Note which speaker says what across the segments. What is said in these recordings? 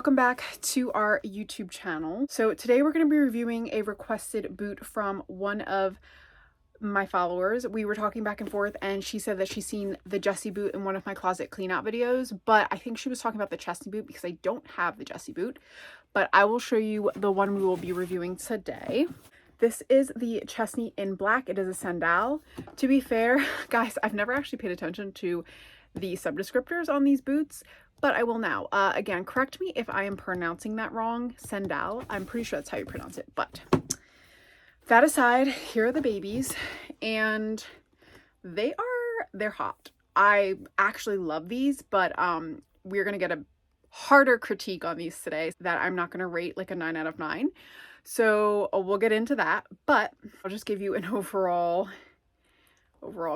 Speaker 1: welcome back to our YouTube channel. So today we're going to be reviewing a requested boot from one of my followers. We were talking back and forth and she said that she's seen the Chesney boot in one of my closet clean out videos, but I think she was talking about the Chesney boot because I don't have the Chesney boot, but I will show you the one we will be reviewing today. This is the Chesney in black. It is a sandal. To be fair, guys, I've never actually paid attention to the sub-descriptors on these boots, but I will now. Again, correct me if I am pronouncing that wrong. Sandal. I'm pretty sure that's how you pronounce it, but that aside, here are the babies, and they're hot. I actually love these, but we're gonna get a harder critique on these today that I'm not gonna rate like a 9 out of 9. So we'll get into that, but I'll just give you an overall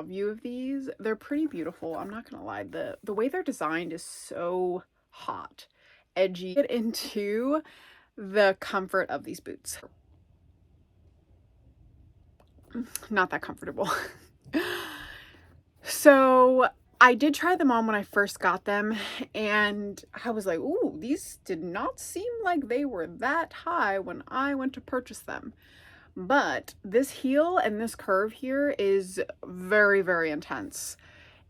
Speaker 1: view of these. They're pretty beautiful. I'm not gonna lie. The way they're designed is so hot, edgy. Get into the comfort of these boots. Not that comfortable. So I did try them on when I first got them and I was like, ooh, these did not seem like they were that high when I went to purchase them. But this heel and this curve here is very, very intense.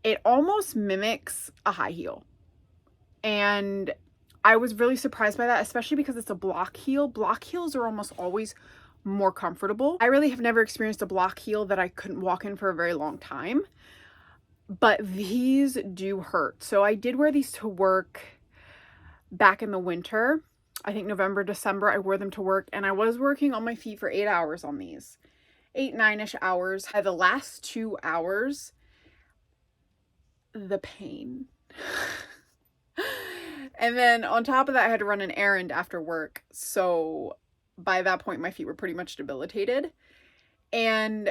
Speaker 1: It almost mimics a high heel. And I was really surprised by that, especially because it's a block heel. Block heels are almost always more comfortable. I really have never experienced a block heel that I couldn't walk in for a very long time, but these do hurt. So I did wear these to work back in the winter. I think November, December, I wore them to work, and I was working on my feet for 8 hours on these. 8, 9-ish hours. By the last 2 hours, the pain. And then on top of that, I had to run an errand after work. So by that point, my feet were pretty much debilitated. And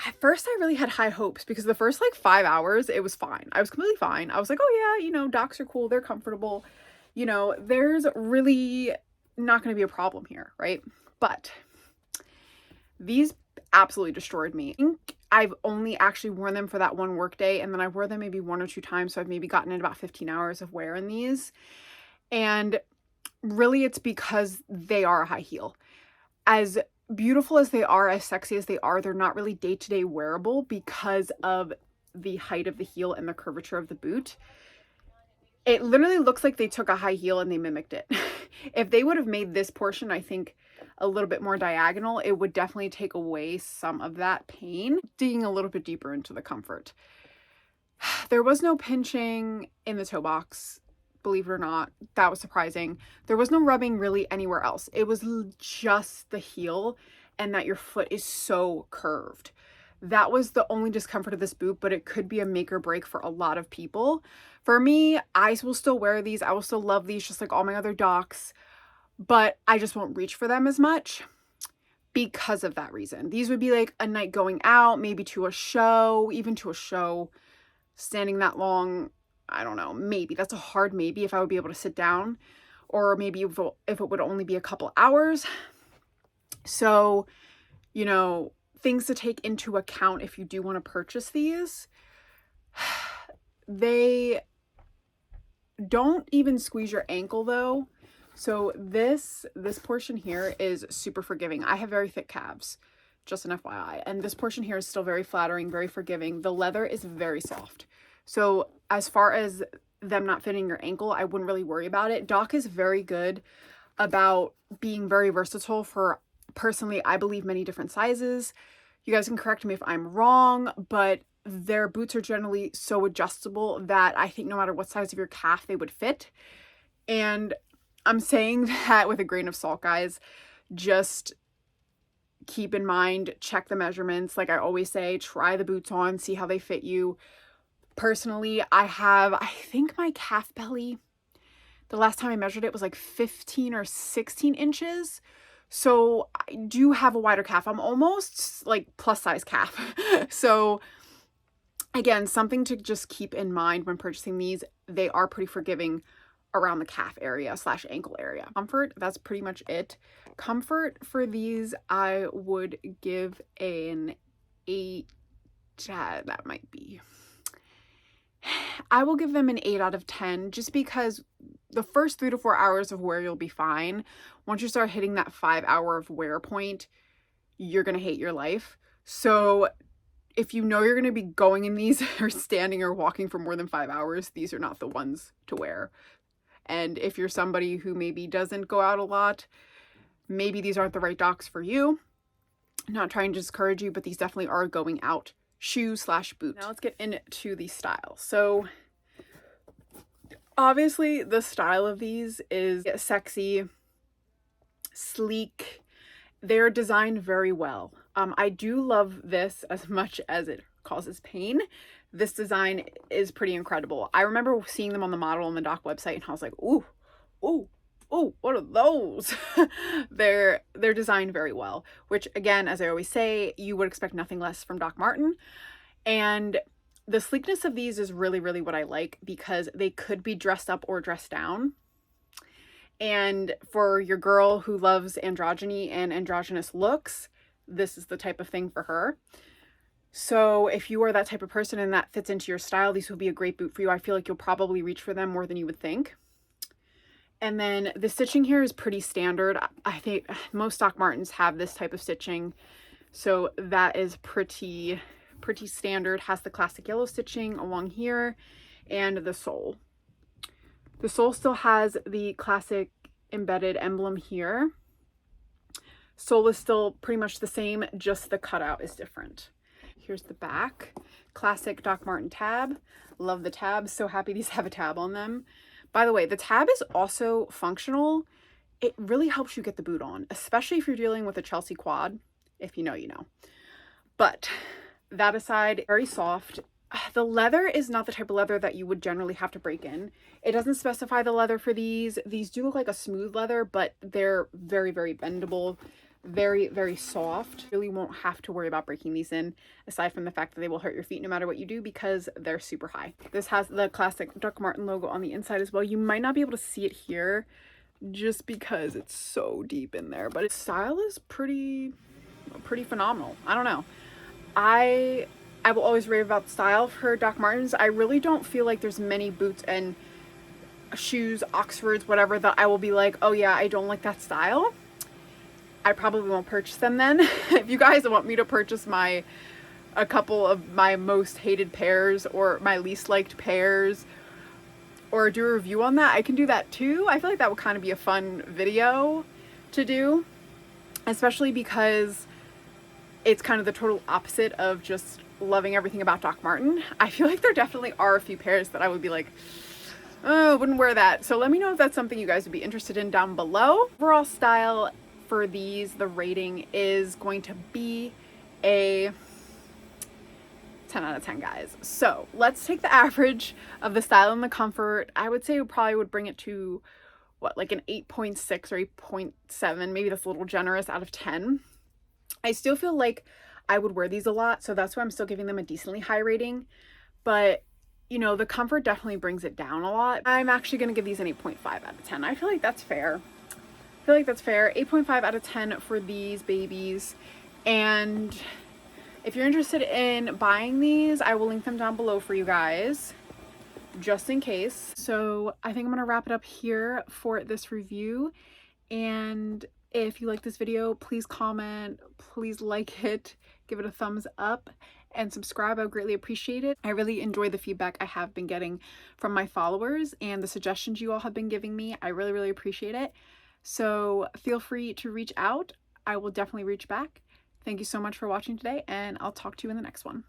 Speaker 1: at first, I really had high hopes because the first like 5 hours, it was fine. I was completely fine. I was like, oh yeah, you know, docs are cool. They're comfortable. You know, there's really not going to be a problem here, right? But these absolutely destroyed me. I think I've only actually worn them for that one work day, and then I wore them maybe 1 or 2 times, so I've maybe gotten in about 15 hours of wear in these. And really, it's because they are a high heel. As beautiful as they are, as sexy as they are, they're not really day-to-day wearable because of the height of the heel and the curvature of the boot. It literally looks like they took a high heel and they mimicked it. If they would have made this portion, I think, a little bit more diagonal, it would definitely take away some of that pain. Digging a little bit deeper into the comfort. There was no pinching in the toe box, believe it or not. That was surprising. There was no rubbing really anywhere else. It was just the heel and that your foot is so curved. That was the only discomfort of this boot, but it could be a make or break for a lot of people. For me, I will still wear these. I will still love these just like all my other docs, but I just won't reach for them as much because of that reason. These would be like a night going out, maybe to a show, even to a show, standing that long. I don't know, maybe. That's a hard maybe if I would be able to sit down, or maybe if it would only be a couple hours. So, you know, things to take into account if you do want to purchase these. They don't even squeeze your ankle though. So this portion here is super forgiving. I have very thick calves, just an FYI. And this portion here is still very flattering, very forgiving. The leather is very soft. So as far as them not fitting your ankle, I wouldn't really worry about it. Doc is very good about being very versatile for, personally, I believe, many different sizes. You guys can correct me if I'm wrong, but their boots are generally so adjustable that I think no matter what size of your calf, they would fit. And I'm saying that with a grain of salt, guys. Just keep in mind, check the measurements. Like I always say, try the boots on, see how they fit you. Personally, I think my calf belly, the last time I measured it was like 15 or 16 inches. So I do have a wider calf. I'm almost like plus size calf. So again, something to just keep in mind when purchasing these. They are pretty forgiving around the calf area / ankle area. Comfort, that's pretty much it. Comfort for these, I would give an 8. That might be I will give them an 8 out of 10 just because the first 3 to 4 hours of wear you'll be fine. Once you start hitting that 5 hour of wear point, you're going to hate your life. So if you know you're going to be going in these or standing or walking for more than 5 hours, these are not the ones to wear. And if you're somebody who maybe doesn't go out a lot, maybe these aren't the right Docs for you. I'm not trying to discourage you, but these definitely are going out shoe/boot. Now let's get into the style. So obviously the style of these is sexy, sleek. They're designed very well. I do love this as much as it causes pain. This design is pretty incredible. I remember seeing them on the Model and the Doc website and I was like, ooh, ooh, ooh, what are those? They're designed very well, which again, as I always say, you would expect nothing less from Doc Marten. And the sleekness of these is really, really what I like because they could be dressed up or dressed down. And for your girl who loves androgyny and androgynous looks, this is the type of thing for her. So if you are that type of person and that fits into your style, these will be a great boot for you. I feel like you'll probably reach for them more than you would think. And then the stitching here is pretty standard. I think most Doc Martens have this type of stitching. So that is pretty standard. Has the classic yellow stitching along here and the sole. The sole still has the classic embedded emblem here. Sole is still pretty much the same, just the cutout is different. Here's the back. Classic Doc Marten tab. Love the tabs. So happy these have a tab on them. By the way, the tab is also functional. It really helps you get the boot on, especially if you're dealing with a Chelsea quad. If you know, you know. But that aside, very soft. The leather is not the type of leather that you would generally have to break in. It doesn't specify the leather for these. These do look like a smooth leather, but they're very, very bendable. Very, very soft. Really won't have to worry about breaking these in, aside from the fact that they will hurt your feet no matter what you do because they're super high. This has the classic Doc Marten logo on the inside as well. You might not be able to see it here just because it's so deep in there, but its style is pretty phenomenal. I don't know. I will always rave about the style for Doc Martens. I really don't feel like there's many boots and shoes, Oxfords, whatever, that I will be like, oh yeah, I don't like that style. I probably won't purchase them then. If you guys want me to purchase a couple of my most hated pairs or my least liked pairs or do a review on that, I can do that too. I feel like that would kind of be a fun video to do, especially because it's kind of the total opposite of just loving everything about Doc Marten. I feel like there definitely are a few pairs that I would be like, oh, wouldn't wear that. So let me know if that's something you guys would be interested in down below. Overall style for these, the rating is going to be a 10 out of 10, guys. So let's take the average of the style and the comfort. I would say we probably would bring it to what, like an 8.6 or 8.7. Maybe that's a little generous out of 10. I still feel like I would wear these a lot, so that's why I'm still giving them a decently high rating. But you know, the comfort definitely brings it down a lot. I'm actually going to give these an 8.5 out of 10. I feel like that's fair. 8.5 out of 10 for these babies. And if you're interested in buying these, I will link them down below for you guys, just in case. So I think I'm going to wrap it up here for this review. And if you like this video, please comment, please like it, give it a thumbs up, and subscribe. I would greatly appreciate it. I really enjoy the feedback I have been getting from my followers and the suggestions you all have been giving me. I really, really appreciate it. So feel free to reach out. I will definitely reach back. Thank you so much for watching today, and I'll talk to you in the next one.